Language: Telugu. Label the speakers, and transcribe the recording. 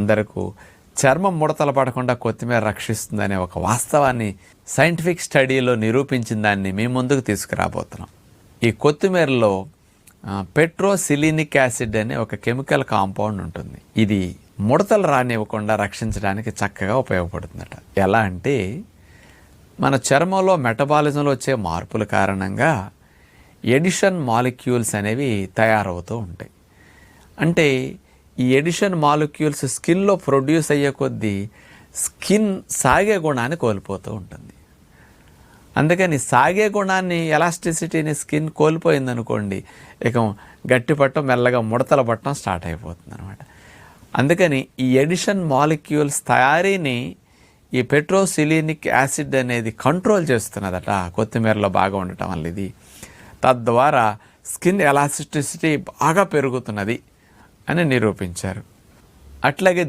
Speaker 1: అందరకు చర్మం ముడతలు పడకుండా కొత్తిమీర రక్షిస్తుందనే ఒక వాస్తవాన్ని సైంటిఫిక్ స్టడీలో నిరూపించిన దాన్ని మీ ముందుకు తీసుకురాబోతున్నాం. ఈ కొత్తిమీరలో పెట్రోసిలినిక్ యాసిడ్ అనే ఒక కెమికల్ కాంపౌండ్ ఉంటుంది. ఇది ముడతలు రానివ్వకుండా రక్షించడానికి చక్కగా ఉపయోగపడుతుందట. ఎలా అంటే మన చర్మంలో మెటబాలిజంలో వచ్చే మార్పుల కారణంగా ఎడిషన్ మాలిక్యూల్స్ అనేవి తయారవుతూ ఉంటాయి. అంటే ఈ ఎడిషన్ మాలిక్యూల్స్ స్కిన్లో ప్రొడ్యూస్ అయ్యే కొద్దీ స్కిన్ సాగే గుణాన్ని కోల్పోతూ ఉంటుంది. అందుకని సాగే గుణాన్ని, ఎలాస్టిసిటీని స్కిన్ కోల్పోయిందనుకోండి, ఇక గట్టి పట్టడం, మెల్లగా ముడతల పట్టడం స్టార్ట్ అయిపోతుంది అనమాట. అందుకని ఈ ఎడిషన్ మాలిక్యూల్స్ తయారీని ఈ పెట్రోసిలినిక్ యాసిడ్ అనేది కంట్రోల్ చేస్తున్నదట కొత్తిమీరలో బాగా ఉండటం వల్ల. ఇది తద్వారా స్కిన్ ఎలాస్టిసిటీ బాగా పెరుగుతున్నది అని నిరూపించారు. అట్లాగే